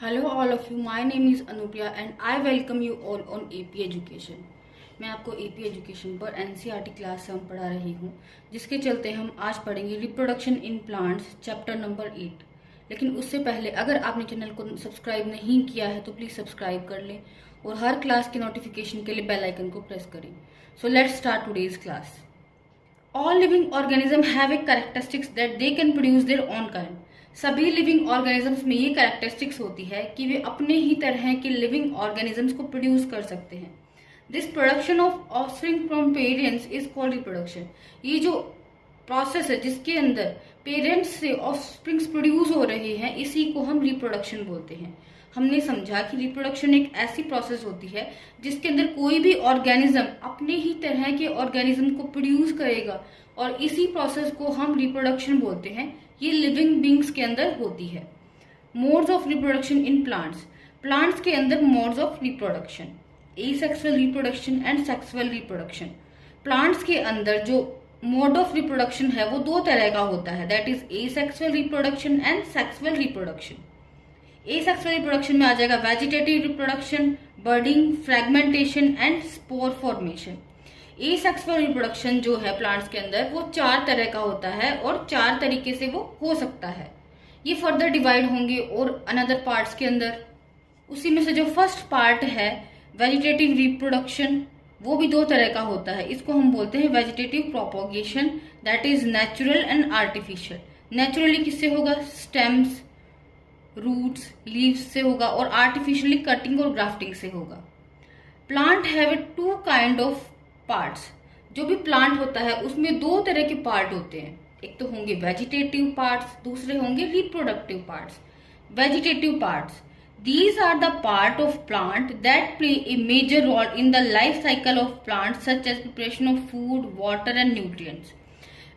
Hello all of you, my name is Anupriya and I welcome you all on AP Education। मैं आपको AP education पर NCERT class से हम पढ़ा रही हूँ, जिसके चलते हम आज पढ़ेंगे reproduction in plants chapter number 8। लेकिन उससे पहले अगर आपने चैनल को सब्सक्राइब नहीं किया है तो प्लीज़ सब्सक्राइब कर लें और हर क्लास के नोटिफिकेशन के लिए बेल आइकन को प्रेस करें। So let's start today's class. All living organism have a characteristics that they can produce their own kind. सभी लिविंग ऑर्गेनिजम्स में ये कैरेक्टरिस्टिक्स होती है कि वे अपने ही तरह के लिविंग ऑर्गेनिजम्स को प्रोड्यूस कर सकते हैं। This production of offspring from parents is called reproduction. ये जो प्रोसेस है जिसके अंदर पेरेंट्स से ऑफस्प्रिंग्स प्रोड्यूस हो रहे हैं, इसी को हम रिप्रोडक्शन बोलते हैं। हमने समझा कि रिप्रोडक्शन एक ऐसी प्रोसेस होती है जिसके अंदर कोई भी ऑर्गेनिज्म अपने ही तरह के ऑर्गेनिज्म को प्रोड्यूस करेगा और इसी प्रोसेस को हम रिप्रोडक्शन बोलते हैं। ये लिविंग बींग्स के अंदर होती है। Modes of reproduction in plants. Plants के अंदर modes of reproduction, asexual reproduction and sexual reproduction. Plants के अंदर जो मोड ऑफ रिप्रोडक्शन है वो दो तरह का होता है, that is asexual reproduction and sexual reproduction. Asexual reproduction में आ जाएगा vegetative reproduction, budding, fragmentation and spore formation. Asexual reproduction जो है प्लांट्स के अंदर वो चार तरह का होता है और चार तरीके से वो हो सकता है। ये फर्दर डिवाइड होंगे और अनदर पार्ट्स के अंदर। उसी में से जो फर्स्ट पार्ट है वेजिटेटिव रिप्रोडक्शन, वो भी दो तरह का होता है। इसको हम बोलते हैं vegetative propagation, that is natural and artificial. Naturally किससे होगा? स्टेम्स, रूट्स, लीव्स से होगा और आर्टिफिशियली कटिंग और ग्राफ्टिंग से होगा। Plant have two kind of parts. जो भी प्लांट होता है उसमें दो तरह के पार्ट होते हैं, एक तो होंगे वेजिटेटिव पार्ट्स, दूसरे होंगे reproductive parts. Vegetative parts, these are the part of plant that play a major role in the life cycle of plants such as preparation of food, water and nutrients।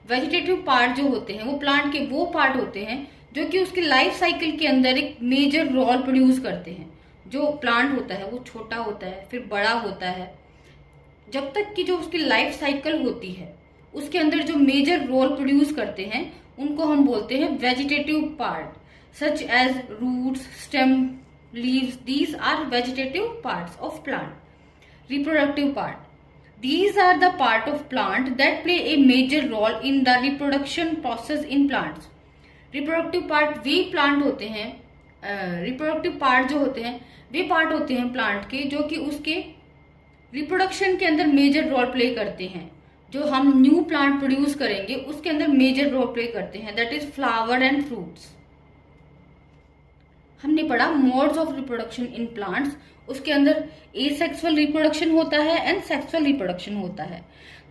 Vegetative part जो होते हैं वो plant के वो part होते हैं जो कि उसके लाइफ साइकिल के अंदर एक मेजर रोल प्रोड्यूस करते हैं। जो प्लांट होता है वो छोटा होता है, फिर बड़ा होता है, जब तक कि जो उसकी लाइफ साइकिल होती है उसके अंदर जो मेजर रोल प्रोड्यूस करते हैं उनको हम बोलते हैं vegetative part, such as roots, stem, leaves. These are vegetative parts of plant. Reproductive part, these are the part of plant that play a major role in the reproduction process in plants। Reproductive part way plant होते हैं, reproductive part जो होते हैं वे part होते हैं plant के जो कि उसके रिप्रोडक्शन के अंदर मेजर रोल प्ले करते हैं। जो हम न्यू प्लांट प्रोड्यूस करेंगे उसके अंदर मेजर रोल प्ले करते हैं, that is flower and fruits. हमने पढ़ा modes of reproduction in plants, उसके अंदर एसेक्सुअल रिप्रोडक्शन होता है एंड सेक्सुअल रिप्रोडक्शन होता है।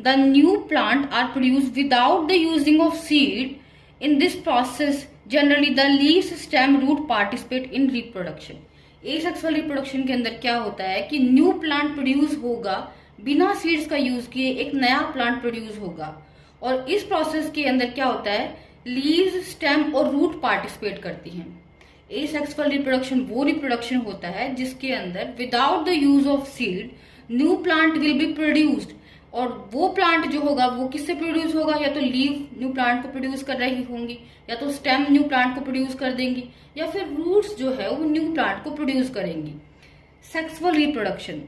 The new plant are produce without the using of seed. In this process generally the leaves, stem, root participate in reproduction. Asexual reproduction के अंदर क्या होता है कि न्यू प्लांट प्रोड्यूस होगा, बिना सीड्स का यूज किए एक नया प्लांट प्रोड्यूस होगा और इस प्रोसेस के अंदर क्या होता है, लीव्स, स्टेम और रूट पार्टिसिपेट करती हैं। एसेक्सुअल रिप्रोडक्शन वो रिप्रोडक्शन होता है जिसके अंदर without the use of seed new plant will be produced, और वो प्लांट जो होगा वो किससे प्रोड्यूस होगा, या तो लीव न्यू प्लांट को प्रोड्यूस कर रही होंगी, या तो स्टेम न्यू प्लांट को प्रोड्यूस कर देंगी, या फिर रूट्स जो है वो न्यू प्लांट को प्रोड्यूस करेंगी। Sexual reproduction,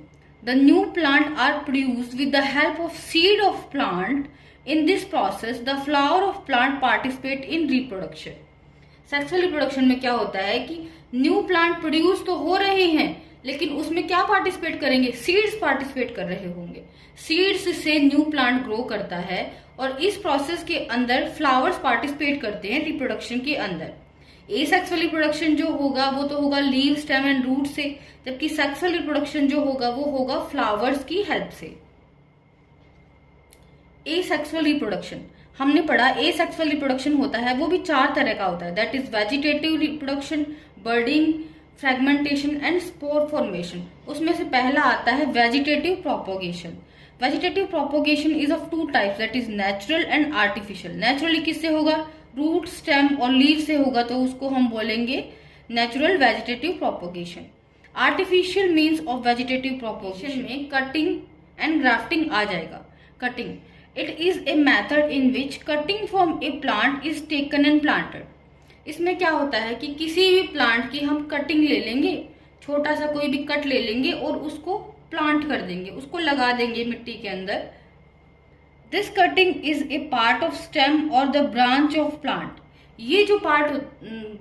the new plant are produced with the help of seed of plant. In this process the flower of plant participate in reproduction. Sexual reproduction में क्या होता है कि न्यू प्लांट प्रोड्यूस तो हो रहे हैं लेकिन उसमें क्या पार्टिसिपेट करेंगे, सीड्स पार्टिसिपेट कर रहे होंगे। सीड्स से न्यू प्लांट ग्रो करता है और इस प्रोसेस के अंदर फ्लावर्स पार्टिसिपेट करते हैं रिप्रोडक्शन के अंदर। एसेक्सुअल रिप्रोडक्शन जो होगा वो तो होगा लीव, स्टेम एंड रूट से, जबकि सेक्सुअल रिप्रोडक्शन जो होगा वो होगा फ्लावर्स की हेल्प से। एसेक्सुअल रिप्रोडक्शन हमने पढ़ा, एसेक्सुअल रिप्रोडक्शन होता है वो भी चार तरह का होता है, that is vegetative reproduction, budding, fragmentation and spore formation. उसमें से पहला आता है vegetative propagation. Vegetative propagation is of two types, that is natural and artificial. Naturally किससे होगा, रूट, स्टेम और लीव से होगा, तो उसको हम बोलेंगे natural vegetative propagation. Artificial means of vegetative propagation में कटिंग एंड ग्राफ्टिंग आ जाएगा। Cutting, it is a method in which cutting from a plant is taken and planted। इसमें क्या होता है कि किसी भी प्लांट की हम कटिंग ले लेंगे, छोटा सा कोई भी कट ले लेंगे और उसको प्लांट कर देंगे, उसको लगा देंगे मिट्टी के अंदर। This cutting is a part of stem और द ब्रांच ऑफ प्लांट। ये जो पार्ट,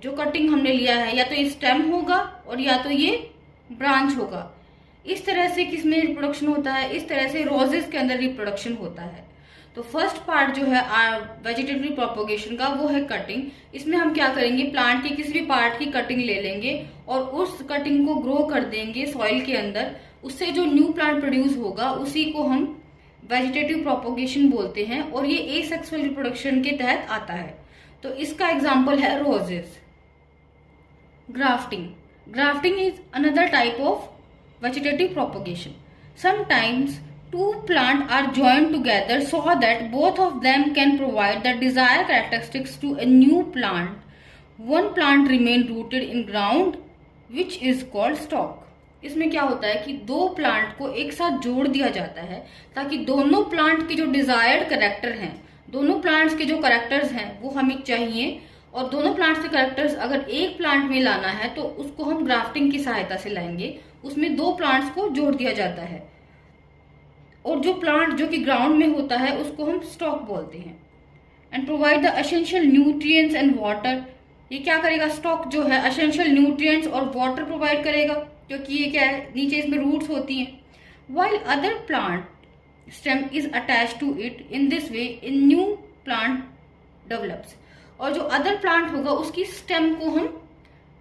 जो कटिंग हमने लिया है, या तो ये स्टेम होगा और या तो ये ब्रांच होगा। इस तरह से किसमें रिप्रोडक्शन होता है, इस तरह से रोजेस के अंदर रिप्रोडक्शन होता है। तो फर्स्ट पार्ट जो है वेजिटेटिव प्रोपोगेशन का, वो है कटिंग। इसमें हम क्या करेंगे, प्लांट के किसी भी पार्ट की कटिंग ले लेंगे और उस कटिंग को ग्रो कर देंगे सॉइल के अंदर। उससे जो न्यू प्लांट प्रोड्यूस होगा उसी को हम वेजिटेटिव प्रोपोगेशन बोलते हैं, और ये एसेक्सुअल रिप्रोडक्शन के तहत आता है। तो इसका एग्जाम्पल है roses. Grafting. Grafting is another type of vegetative propagation. Sometimes two plants are joined together so that both of them can provide the desired characteristics to a new plant. One plant remain rooted in ground which is called stalk. इसमें क्या होता है कि दो plant को एक साथ जोड़ दिया जाता है ताकि दोनों प्लांट के जो डिजायर्ड कैरेक्टर हैं, दोनों प्लांट्स के जो कैरेक्टर्स हैं वो हमें चाहिए, और दोनों प्लांट्स के कैरेक्टर्स अगर एक प्लांट में लाना है तो उसको हम ग्राफ्टिंग की सहायता से लाएंगे। उसमें दो प्लांट्स को जोड़ दिया जाता है, और जो प्लांट जो कि ग्राउंड में होता है उसको हम स्टॉक बोलते हैं। And provide the essential nutrients and water. ये क्या करेगा, स्टॉक जो है एसेंशियल न्यूट्रिएंट्स और वाटर प्रोवाइड करेगा, क्योंकि ये क्या है, नीचे इसमें रूट्स होती हैं। While other plant stem is attach to it, in this way in new plant develops. और जो अदर प्लांट होगा उसकी स्टेम को हम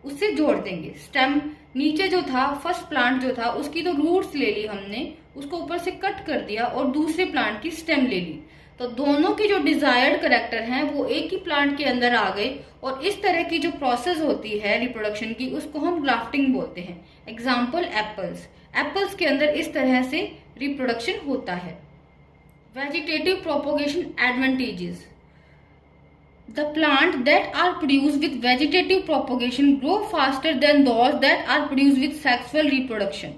उससे जोड़ देंगे। स्टेम नीचे जो था, फर्स्ट प्लांट जो था उसकी तो रूट्स ले ली हमने, उसको ऊपर से कट कर दिया और दूसरे प्लांट की स्टेम ले ली, तो दोनों की जो डिजायर्ड कैरेक्टर हैं वो एक ही प्लांट के अंदर आ गए। और इस तरह की जो प्रोसेस होती है रिप्रोडक्शन की, उसको हम ग्राफ्टिंग बोलते हैं। Example apples. एप्पल्स के अंदर इस तरह से रिप्रोडक्शन होता है। Vegetative propagation advantages. The plant that are produced with vegetative propagation grow faster than those that are produced with sexual reproduction.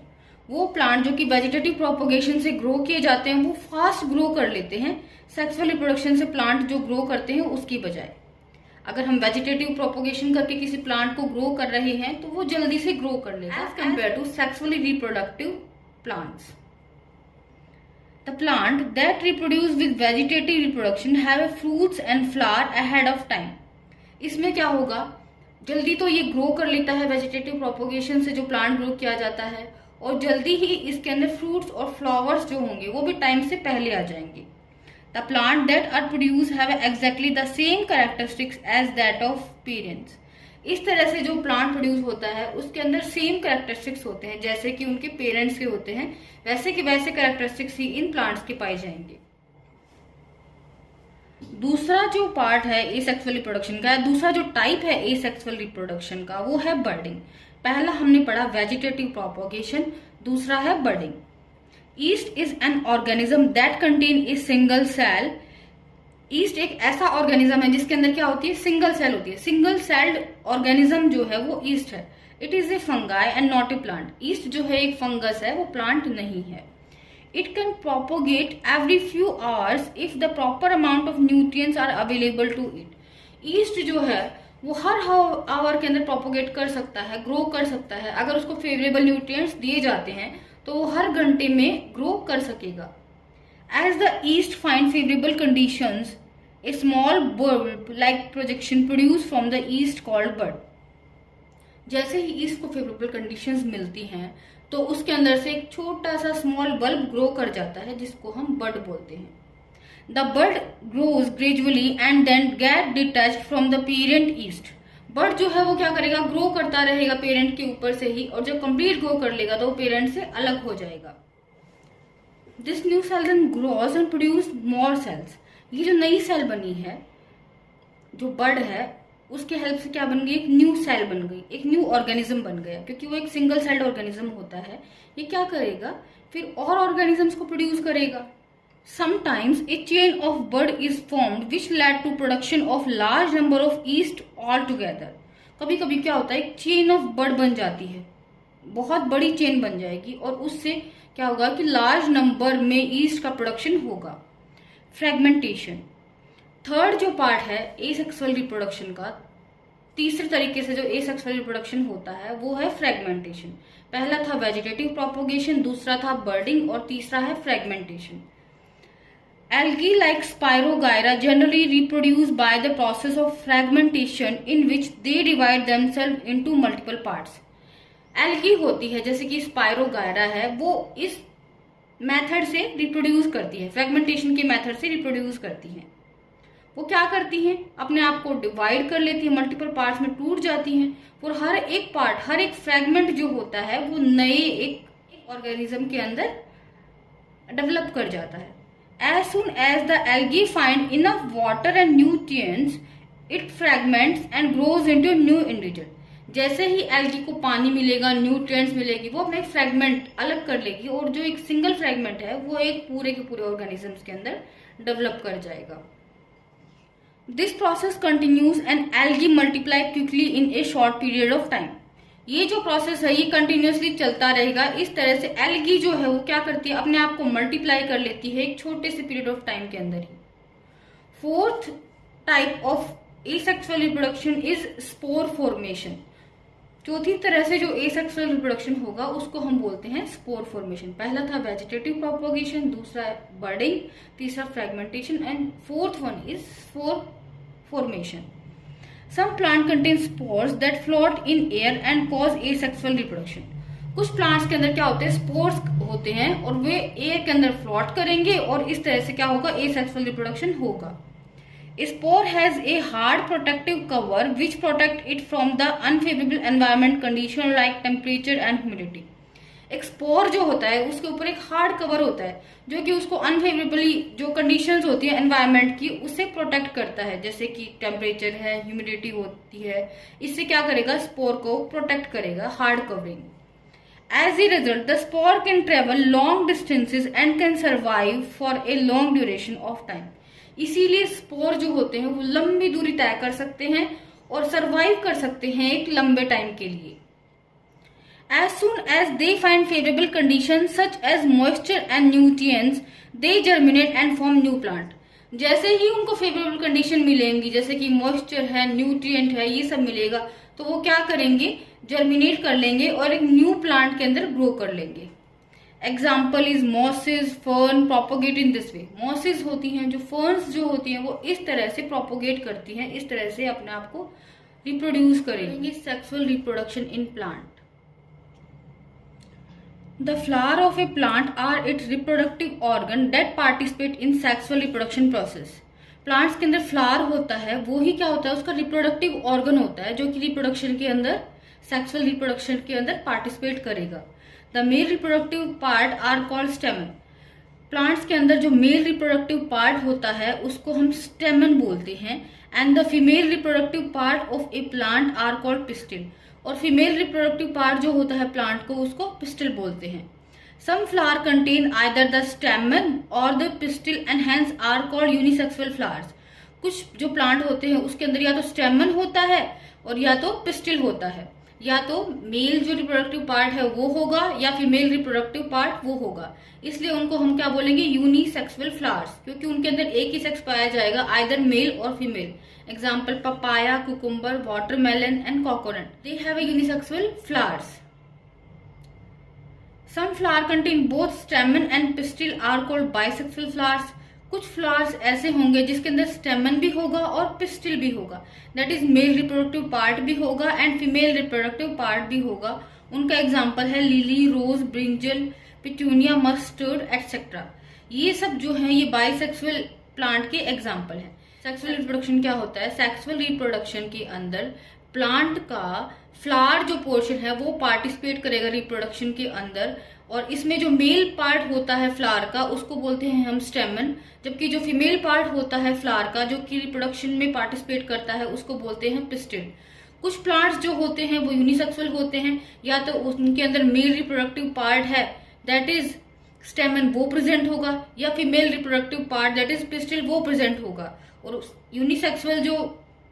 वो प्लांट जो कि वेजिटेटिव प्रोपोगेशन से ग्रो किए जाते हैं वो फास्ट ग्रो कर लेते हैं सेक्सुअल रिप्रोडक्शन से प्लांट जो ग्रो करते हैं उसकी बजाय। अगर हम वेजिटेटिव प्रोपोगेशन करके किसी प्लांट को ग्रो कर रहे हैं तो वो जल्दी से ग्रो कर लेगा as compare to sexually reproductive plants. The plant that reproduce with vegetative reproduction have a fruits and flower ahead of time. इसमें क्या होगा, जल्दी तो ये ग्रो कर लेता है वेजिटेटिव प्रोपोगेशन से जो प्लांट ग्रो किया जाता है, और जल्दी ही इसके अंदर फ्रूट्स और फ्लावर्स जो होंगे वो भी टाइम से पहले आ जाएंगे। The plant that are produced have exactly the same characteristics as that of parents. इस तरह से जो प्लांट प्रोड्यूस होता है उसके अंदर सेम कैरेक्टरिस्टिक्स होते हैं जैसे कि उनके पेरेंट्स के होते हैं, वैसे के वैसे कैरेक्टरिस्टिक्स ही इन प्लांट्स के पाए जाएंगे। दूसरा जो पार्ट है एसेक्सुअल रिप्रोडक्शन का, दूसरा जो टाइप है एसेक्सुअल रिप्रोडक्शन का, वो है बर्डिंग। पहला हमने पढ़ा वेजिटेटिव प्रोपोगेशन, दूसरा है budding. Yeast is an organism that contain a single cell. Yeast एक ऐसा ऑर्गेनिज्म है जिसके अंदर क्या होती है, सिंगल सेल होती है। सिंगल सेल्ड ऑर्गेनिज्म जो है वो ईस्ट है। It is a fungi and not a plant. Yeast जो है एक फंगस है, वो प्लांट नहीं है। It can propagate every few hours if the proper amount of nutrients are available to it. Yeast जो है वो हर आवर के अंदर प्रोपोगेट कर सकता है, ग्रो कर सकता है। अगर उसको फेवरेबल न्यूट्रिएंट्स दिए जाते हैं तो वो हर घंटे में ग्रो कर सकेगा। As the yeast find favourable conditions, a small bulb like projection produced from the yeast called bud. जैसे ही ईस्ट को फेवरेबल कंडीशंस मिलती हैं तो उसके अंदर से एक छोटा सा स्मॉल बल्ब ग्रो कर जाता है जिसको हम बड बोलते हैं। The bud grows gradually and then get detached from the parent yeast. Bud जो है वो क्या करेगा, ग्रो करता रहेगा पेरेंट के ऊपर से ही, और जब कंप्लीट ग्रो कर लेगा तो वो पेरेंट से अलग हो जाएगा। This new cell then grows and produce more cells. ये जो नई सेल बनी है, जो बड है, उसके हेल्प से क्या बन गई, एक न्यू सेल बन गई, एक न्यू ऑर्गेनिज्म बन गया, क्योंकि वो एक सिंगल सेल्ड ऑर्गेनिज्म होता है। ये क्या करेगा, फिर और ऑर्गेनिजम्स को प्रोड्यूस करेगा। Sometimes a chain of bud is formed which led to production of large number of yeast all together. कभी कभी क्या होता है, एक चेन ऑफ बड बन जाती है, बहुत बड़ी चेन बन जाएगी, और उससे क्या होगा कि लार्ज नंबर में ईस्ट का प्रोडक्शन होगा। फ्रेगमेंटेशन। थर्ड जो पार्ट है एसेक्सुअल रिप्रोडक्शन का, तीसरे तरीके से जो एसेक्सुअल रिप्रोडक्शन होता है वो है फ्रेगमेंटेशन। पहला था वेजिटेटिव प्रोपोगेशन, दूसरा था बर्डिंग और तीसरा है fragmentation. Algae like Spirogyra generally reproduce by the process of fragmentation in which they divide themselves into multiple parts. Algae होती है जैसे कि Spirogyra है, वो इस मेथड से रिप्रोड्यूस करती है, फ्रेगमेंटेशन के मेथड से रिप्रोड्यूस करती है। वो क्या करती हैं, अपने आप को डिवाइड कर लेती है, मल्टीपल पार्ट्स में टूट जाती हैं और हर एक पार्ट, हर एक फ्रेगमेंट जो होता है वो नए एक ऑर्गेनिज्म के अंदर डेवलप कर जाता है। As soon as the algae find enough water and nutrients, it fragments and grows into a new individual. जैसे ही एल्गी को पानी मिलेगा, न्यूट्रिएंट्स मिलेगी, वो अपने फ्रेगमेंट अलग कर लेगी और जो एक सिंगल फ्रेगमेंट है वो एक पूरे के पूरे ऑर्गेनिजम्स के अंदर डेवलप कर जाएगा। This process continues and algae multiply quickly in A short period of time. ये जो प्रोसेस है ये कंटिन्यूसली चलता रहेगा। इस तरह से एल्गी जो है वो क्या करती है, अपने आप को मल्टीप्लाई कर लेती है एक छोटे से पीरियड ऑफ टाइम के अंदर ही। Fourth type of asexual reproduction is spore formation. चौथी तरह से जो एसेक्सुअल रिप्रोडक्शन होगा उसको हम बोलते हैं स्पोर फॉर्मेशन। पहला था वेजिटेटिव प्रोपोगेशन, दूसरा बर्डिंग, तीसरा fragmentation and fourth one is spore formation. Some plant contain spores that float in air and cause asexual reproduction. कुछ प्लांट्स के अंदर क्या होते हैं, स्पोर्स होते हैं और वे एयर के अंदर फ्लोट करेंगे और इस तरह से क्या होगा, एसेक्सुअल रिप्रोडक्शन होगा। Spore has a hard protective cover which protect it from the unfavourable environment condition like temperature and humidity. एक स्पोर जो होता है उसके ऊपर एक हार्ड कवर होता है जो कि उसको अनफेवरेबली जो कंडीशंस होती है एनवायरनमेंट की उससे प्रोटेक्ट करता है, जैसे कि टेम्परेचर है, ह्यूमिडिटी होती है, इससे क्या करेगा, स्पोर को प्रोटेक्ट करेगा, hard covering. As a result the spore can travel long distances and can survive for a long duration of time. इसीलिए स्पोर जो होते हैं वो लंबी दूरी तय कर सकते हैं और सर्वाइव कर सकते हैं एक लंबे टाइम के लिए। As soon as they find favorable conditions such as moisture and nutrients, they germinate and form new plant. जैसे ही उनको फेवरेबल कंडीशन मिलेंगी, जैसे कि मॉइस्चर है, न्यूट्रिएंट है, ये सब मिलेगा, तो वो क्या करेंगे, जर्मिनेट कर लेंगे और एक न्यू प्लांट के अंदर ग्रो कर लेंगे। Example is mosses, fern propagate in this way. Mosses होती हैं, जो फर्न्स जो होती हैं वो इस तरह से प्रोपोगेट करती हैं, इस तरह से अपने आप को रिप्रोड्यूस करेंगे। Sexual reproduction in plant. The flower of a plant are its reproductive organ that participate in sexual reproduction process. Plants के अंदर फ्लावर होता है, वो ही क्या होता है, उसका रिप्रोडक्टिव ऑर्गन होता है जो कि रिप्रोडक्शन के अंदर, सेक्सुअल रिप्रोडक्शन के अंदर पार्टिसिपेट करेगा। The male reproductive part are called stamen. Plants के अंदर जो मेल रिप्रोडक्टिव पार्ट होता है उसको हम स्टेमन बोलते हैं। And the female reproductive part of a plant are called pistil. और फीमेल रिप्रोडक्टिव पार्ट जो होता है प्लांट को उसको पिस्टिल बोलते हैं। Some flower contain either the stamen और the pistil and hence are called unisexual flowers. कुछ जो प्लांट होते हैं उसके अंदर या तो स्टेमन होता है और या तो पिस्टिल होता है, या तो मेल जो रिप्रोडक्टिव पार्ट है वो होगा या फीमेल रिप्रोडक्टिव पार्ट वो होगा, इसलिए उनको हम क्या बोलेंगे, यूनिसेक्सुअल फ्लावर्स, क्योंकि उनके अंदर एक ही सेक्स पाया जाएगा, आइदर मेल और female. Example papaya, cucumber, watermelon and coconut. They have a unisexual flowers. Some flower contain both stamen and pistil are called bisexual flowers. कुछ फ्लावर्स ऐसे होंगे जिसके अंदर स्टेमन भी होगा और पिस्टिल भी होगा, that is male reproductive part भी होगा एंड फीमेल रिप्रोडक्टिव पार्ट भी होगा। उनका एग्जाम्पल है लिली, रोज, ब्रिंजल, पिटूनिया, मस्टर्ड एटसेट्रा। ये सब जो है ये बाइसेक्सुअल प्लांट के एग्जाम्पल है। सेक्सुअल रिप्रोडक्शन क्या होता है, सेक्सुअल रिप्रोडक्शन के अंदर प्लांट का फ्लावर जो पोर्शन है वो पार्टिसिपेट करेगा रिप्रोडक्शन के अंदर, और इसमें जो मेल पार्ट होता है फ्लावर का उसको बोलते हैं हम स्टेमन, जबकि जो फीमेल पार्ट होता है फ्लावर का जो कि रिप्रोडक्शन में पार्टिसिपेट करता है उसको बोलते हैं पिस्टिल। कुछ प्लांट्स जो होते हैं वो यूनिसेक्सुअल होते हैं, या तो उनके अंदर मेल रिप्रोडक्टिव पार्ट है दैट इज स्टेमन वो प्रेजेंट होगा, या female reproductive part that is pistil वो प्रेजेंट होगा। और यूनिसेक्सुअल जो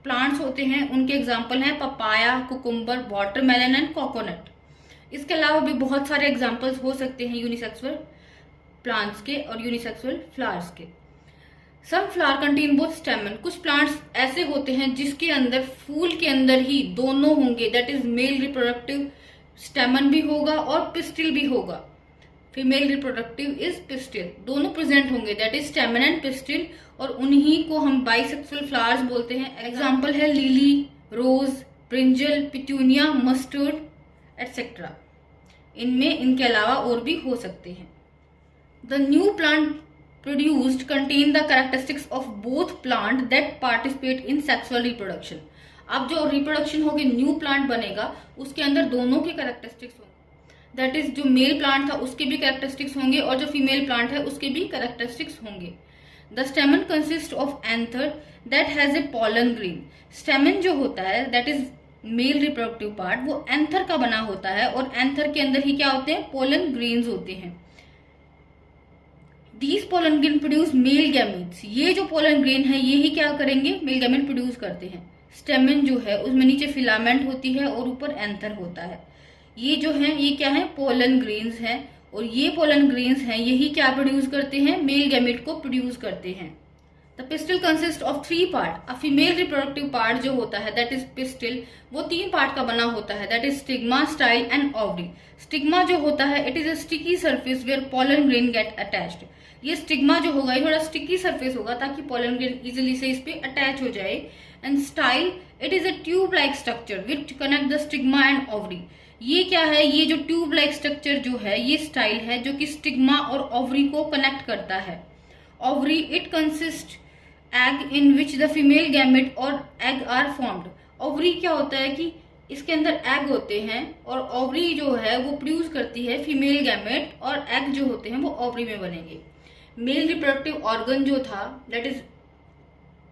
प्लांट्स होते हैं उनके एग्जाम्पल हैं papaya, cucumber, watermelon and coconut. इसके अलावा भी बहुत सारे एग्जाम्पल्स हो सकते हैं यूनिसेक्सुअल प्लांट्स के और यूनिसेक्सुअल फ्लावर्स के। Some flower contain both stamen, कुछ प्लांट्स ऐसे होते हैं जिसके अंदर फूल के अंदर ही दोनों होंगे, दैट इज मेल रिप्रोडक्टिव स्टेमन भी होगा और पिस्टिल भी होगा। फीमेल रिप्रोडक्टिव इज पिस्टिल, दोनों प्रेजेंट होंगे, दैट इज स्टेमन एंड पिस्टिल, और उन्हीं को हम बाइसेक्सुअल फ्लावर्स बोलते हैं। एग्जाम्पल है लिली, रोज, ब्रिंजल, पिट्यूनिया, मस्टर्ड एटसेट्रा। इनमें इनके अलावा और भी हो सकते हैं। The new plant produced contain the characteristics of both plant that participate in sexual reproduction। अब जो रिप्रोडक्शन होगी न्यू प्लांट बनेगा उसके अंदर दोनों के कैरेक्टरिस्टिक्स होंगे, दैट इज जो मेल प्लांट था उसके भी कैरेक्टरिस्टिक्स होंगे और जो फीमेल प्लांट है उसके भी कैरेक्टरिस्टिक्स होंगे। The स्टेमन consist of anther that has a pollen grain. स्टेमन जो होता है that is male reproductive part, वो एंथर का बना होता है और एंथर के अंदर ही क्या होते हैं, पोलन ग्रेन्स होते हैं। These pollen grain produce male gametes। ये जो पोलन ग्रेन है ये ही क्या करेंगे, मेल गैमेट प्रोड्यूस करते हैं। स्टेमन जो है उसमें नीचे फिलामेंट होती है और ऊपर एंथर होता है। ये जो है ये क्या है, पोलन ग्रेन्स हैं, और ये पोलन ग्रेन्स हैं यही क्या प्रोड्यूस करते हैं, मेल गैमेट को प्रोड्यूस करते हैं। The pistil consist of 3 part. A female reproductive part जो होता है दैट इज पिस्टिल, वो 3 पार्ट का बना होता है, that is stigma, style and ovary. Stigma जो होता है it is a sticky surface where pollen grain get attached. ये स्टिग्मा जो होगा ये थोड़ा स्टिकी सरफेस होगा ताकि पोलन ग्रेन इजिली से इस पे अटैच हो जाए। And style it is a tube like structure which connect the stigma and ovary. ये क्या है, ये जो ट्यूब लाइक स्ट्रक्चर जो है ये स्टाइल है जो कि स्टिग्मा और ओवरी को कनेक्ट करता है। Ovary it consist egg in which the female gamete और एग आर फॉर्म्ड। ओवरी क्या होता है कि इसके अंदर एग होते हैं और ओवरी जो है वो प्रोड्यूस करती है फीमेल गैमेट, और एग जो होते हैं वो ओवरी में बनेंगे। मेल रिप्रोडक्टिव ऑर्गन जो था दैट इज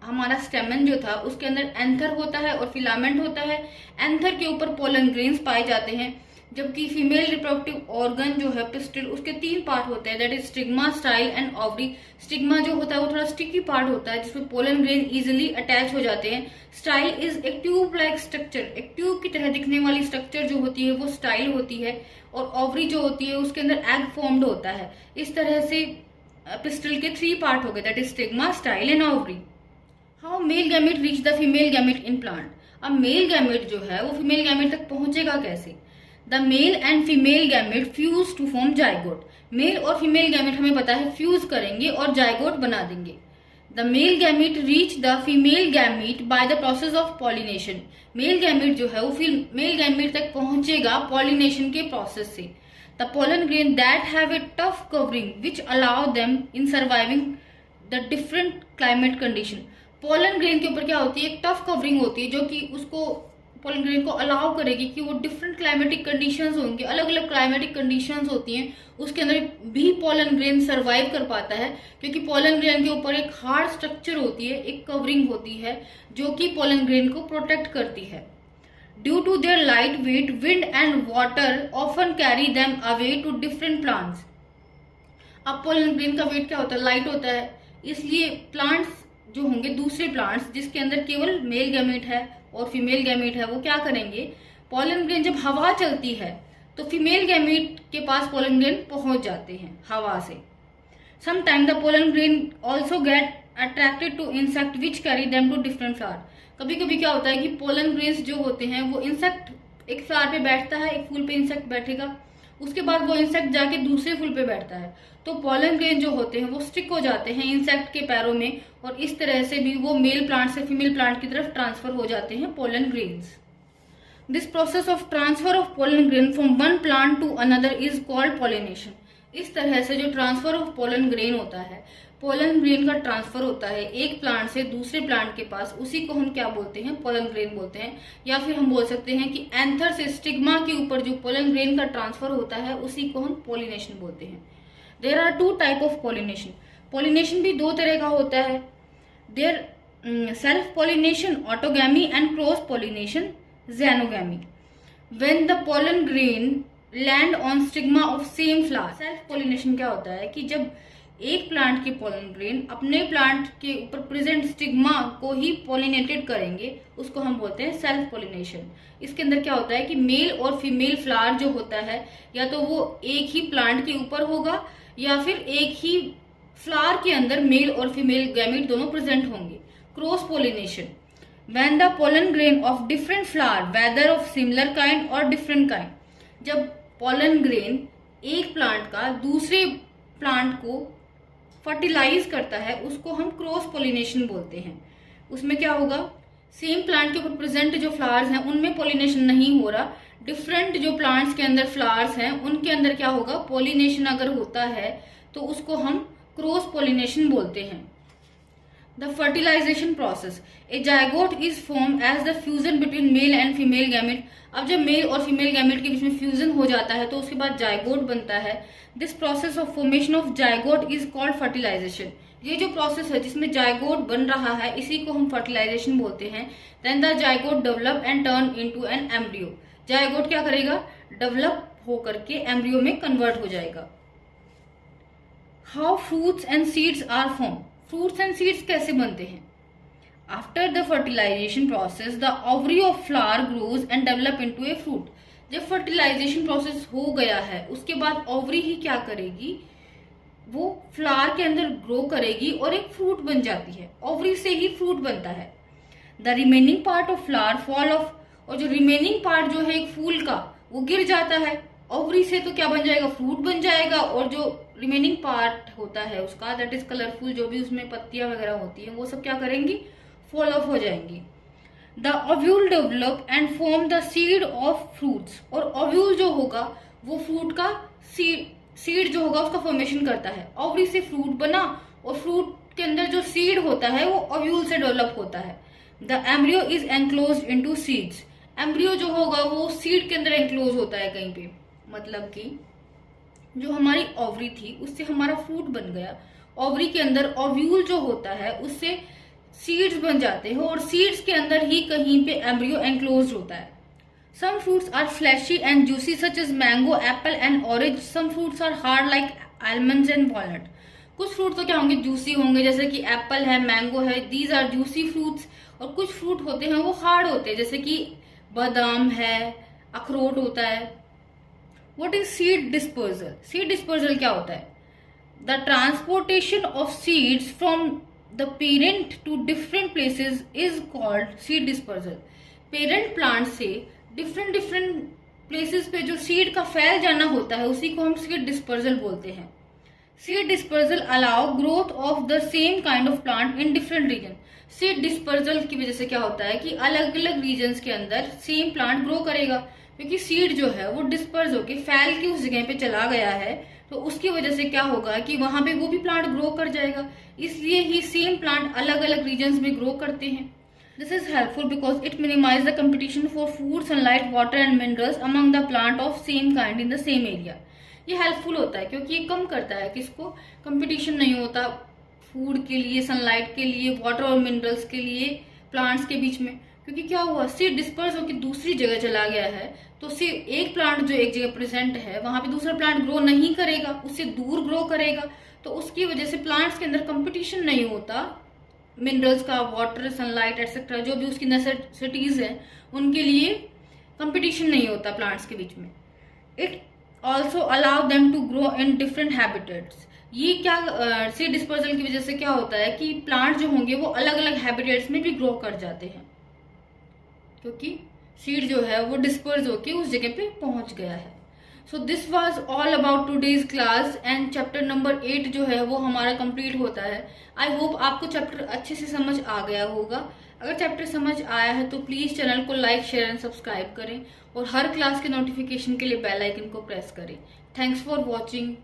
हमारा स्टेमन जो था उसके अंदर एंथर होता है और फिलामेंट होता है। एंथर के ऊपर पोलन ग्रेन्स पाए जाते हैं, जबकि फीमेल रिप्रोडक्टिव ऑर्गन जो है पिस्टिल उसके 3 पार्ट होते हैं, that is stigma, style and ovary. Stigma जो होता है वो थोड़ा स्टिकी पार्ट होता है जिसमें पोलन ग्रेन इजिली अटैच हो जाते हैं। स्टाइल इज एक ट्यूब लाइक स्ट्रक्चर, एक ट्यूब की तरह दिखने वाली स्ट्रक्चर जो होती है वो स्टाइल होती है, और ओवरी जो होती है उसके अंदर एग फॉर्म्ड होता है। इस तरह से पिस्टिल के 3 पार्ट हो गए, that is stigma, style and ovary. How male gamete reach the female gamete in plant. अब मेल गैमेट जो है वो फीमेल गैमेट तक पहुंचेगा कैसे। The male and female gamete fuse to form zygote. Male और फीमेल गैमेट हमें पता है फ्यूज करेंगे और जाइगोट बना देंगे। The male gamete reach the female gamete by the process of pollination. Male gamete जो है वो फीमेल गैमेट तक पहुंचेगा पॉलिनेशन के प्रोसेस से। The pollen grain that have a tough covering which allow them in surviving the different climate condition। Pollen grain के ऊपर क्या होती है, एक टफ कवरिंग होती है जो कि उसको पोलन ग्रेन को अलाउ करेगी कि वो डिफरेंट क्लाइमेटिक कंडीशंस होंगे, अलग अलग क्लाइमेटिक कंडीशंस होती हैं उसके अंदर भी पोलन ग्रेन सर्वाइव कर पाता है, क्योंकि पोलन ग्रेन के ऊपर एक हार्ड स्ट्रक्चर होती है, एक कवरिंग होती है जो कि पोलन ग्रेन को प्रोटेक्ट करती है। Due to their light weight, wind and water often carry them away to different plants। अब पोलन ग्रेन का वेट क्या होता है, लाइट होता है, इसलिए प्लांट्स जो होंगे दूसरे प्लांट्स जिसके अंदर केवल मेल गैमेट है और फीमेल गैमेट है वो क्या करेंगे, पोलन ग्रेन जब हवा चलती है तो फीमेल गैमेट के पास पोलन ग्रेन पहुंच जाते हैं हवा से। Sometime the pollen grain also get attracted to insect which carry them to different flower. कभी कभी क्या होता है कि पोलन ग्रेन्स जो होते हैं वो इंसेक्ट एक फ्लावर पे बैठता है, एक फूल पे इंसेक्ट बैठेगा, उसके बाद वो इंसेक्ट जाके दूसरे फूल पे बैठता है, तो पोलन ग्रेन जो होते हैं वो स्टिक हो जाते हैं इंसेक्ट के पैरों में, और इस तरह से भी वो मेल प्लांट से फीमेल प्लांट की तरफ ट्रांसफर हो जाते हैं pollen grains. This process of transfer of pollen grain from one plant to another is called pollination. इस तरह से जो ट्रांसफर ऑफ पोलन ग्रेन होता है, पोलन ग्रेन का ट्रांसफर होता है एक प्लांट से दूसरे प्लांट के पास, उसी को हम क्या बोलते हैं, पोलन ग्रेन बोलते हैं। या फिर हम बोल सकते हैं कि एंथर से स्टिग्मा के ऊपर जो पोलन ग्रेन का ट्रांसफर होता है उसी को हम पॉलिनेशन बोलते हैं। There are 2 type of pollination. Pollination भी 2 तरह का होता है, there self pollination autogamy and cross pollination xenogamy. When the pollen grain land on stigma of same flower. Self pollination क्या होता है कि जब एक प्लांट के पोलन ग्रेन अपने प्लांट के ऊपर प्रेजेंट स्टिग्मा को ही पॉलिनेटेड करेंगे, उसको हम बोलते हैं सेल्फ पॉलिनेशन। इसके अंदर क्या होता है कि मेल और फीमेल फ्लावर जो होता है या तो वो एक ही प्लांट के ऊपर होगा या फिर एक ही फ्लावर के अंदर मेल और फीमेल गैमेट दोनों प्रेजेंट होंगे। Cross pollination, when the pollen grain of different flower whether of similar kind और डिफरेंट काइंड, जब पोलन ग्रेन एक प्लांट का दूसरे प्लांट को फर्टिलाइज करता है उसको हम क्रॉस पोलिनेशन बोलते हैं। उसमें क्या होगा, सेम प्लांट के ऊपर प्रेजेंट जो फ्लावर्स हैं उनमें पोलिनेशन नहीं हो रहा, डिफरेंट जो प्लांट्स के अंदर फ्लावर्स हैं उनके अंदर क्या होगा, पोलिनेशन अगर होता है तो उसको हम क्रॉस पोलिनेशन बोलते हैं। The fertilisation process, a zygote is form as the fusion between male and female gamete. अब जब मेल और फीमेल गैमेट के बीच में फ्यूजन हो जाता है तो उसके बाद जायगोट बनता है। This process of formation of zygote is called fertilisation. ये जो प्रोसेस है जिसमें जायगोट बन रहा है इसी को हम फर्टिलाइजेशन बोलते हैं। Then the zygote develop and turn into an embryo. Zygote क्या करेगा, डेवलप होकर के एम्ब्रियो में कन्वर्ट हो जाएगा। How fruits and seeds are form, fruits and seeds कैसे बनते हैं। After the fertilisation process the ovary of flower grows and develop into a fruit. जब फर्टिलाइजेशन प्रोसेस हो गया है उसके बाद ओवरी ही क्या करेगी, वो फ्लावर के अंदर ग्रो करेगी और एक फ्रूट बन जाती है। ओवरी से ही फ्रूट बनता है। The remaining part of flower fall of, और जो रिमेनिंग पार्ट जो है एक फूल का वो गिर जाता है। ओवरी से तो क्या बन जाएगा, फ्रूट बन जाएगा, और जो रिमेनिंग पार्ट होता है उसका दैट इज कलरफुल, जो भी उसमें पत्तियां वगैरह होती है वो सब क्या करेंगी, फॉल ऑफ हो जाएंगी। The ovule develop and form the seed of fruits, और ओव्यूल जो होगा वो फ्रूट का सीड जो होगा उसका फॉर्मेशन करता है। ओवरी से फ्रूट बना और फ्रूट के अंदर जो सीड होता है वो ओव्यूल से डेवलप होता है। The embryo is enclosed into seeds. Embryo जो होगा वो सीड के अंदर एनक्लोज होता है कहीं पे, मतलब कि जो हमारी ओवरी थी उससे हमारा फ्रूट बन गया। ओवरी के अंदर ओव्यूल जो होता है उससे सीड्स बन जाते हैं और सीड्स के अंदर ही कहीं पे एम्ब्रियो एनक्लोज होता है। Some fruits are fleshy and juicy such as mango, apple and orange. Some fruits are hard like almonds and walnut. कुछ फ्रूट तो क्या होंगे, जूसी होंगे, जैसे कि एप्पल है, मैंगो है, दीज आर जूसी फ्रूट्स। और कुछ फ्रूट होते हैं वो हार्ड होते हैं, जैसे कि बादाम है, अखरोट होता है। What is seed dispersal? Seed dispersal क्या होता है? The transportation of seeds from the parent to different places is called seed dispersal. Parent plant से डिफरेंट प्लेसेस पे जो सीड का फैल जाना होता है उसी को हम सीड डिस्पर्जल बोलते हैं। Seed dispersal allow growth of the same kind of plant in different region. Seed dispersal की वजह से क्या होता है कि अलग अलग रीजन्स के अंदर सेम प्लांट ग्रो करेगा, क्योंकि सीड जो है वो डिस्पर्ज होके फैल के उस जगह पे चला गया है, तो उसकी वजह से क्या होगा कि वहां पे वो भी प्लांट ग्रो कर जाएगा। इसलिए ही सेम प्लांट अलग अलग रीजन्स में ग्रो करते हैं। This is helpful because it minimizes the competition for food, sunlight, water and minerals among the plant of same kind in the same area. ये हेल्पफुल होता है क्योंकि ये कम करता है किसको, कंपटीशन नहीं होता फूड के लिए, सनलाइट के लिए, वाटर और मिनरल्स के लिए प्लांट्स के बीच में। क्योंकि क्या हुआ, सीड डिस्पर्स होकर दूसरी जगह चला गया है, तो सिर्फ एक प्लांट जो एक जगह प्रेजेंट है वहां पे दूसरा प्लांट ग्रो नहीं करेगा, उससे दूर ग्रो करेगा, तो उसकी वजह से प्लांट्स के अंदर कंपटीशन नहीं होता मिनरल्स का, वाटर, सनलाइट एटसेट्रा, जो भी उसकी नेसेसिटीज हैं उनके लिए कंपटीशन नहीं होता प्लांट्स के बीच में। It also allow them to grow in different habitats. ये क्या सीड डिस्पर्जल की वजह से क्या होता है कि प्लांट जो होंगे वो अलग अलग हैबिटेट्स में भी ग्रो कर जाते हैं, क्योंकि सीड जो है वो डिस्पर्स होके उस जगह पे पहुंच गया है। So this was all about today's class and chapter number 8 जो है वो हमारा कंप्लीट होता है। आई होप आपको चैप्टर अच्छे से समझ आ गया होगा। अगर चैप्टर समझ आया है तो प्लीज चैनल को लाइक, शेयर एंड सब्सक्राइब करें और हर क्लास के नोटिफिकेशन के लिए बेल आइकन को प्रेस करें। Thanks for watching.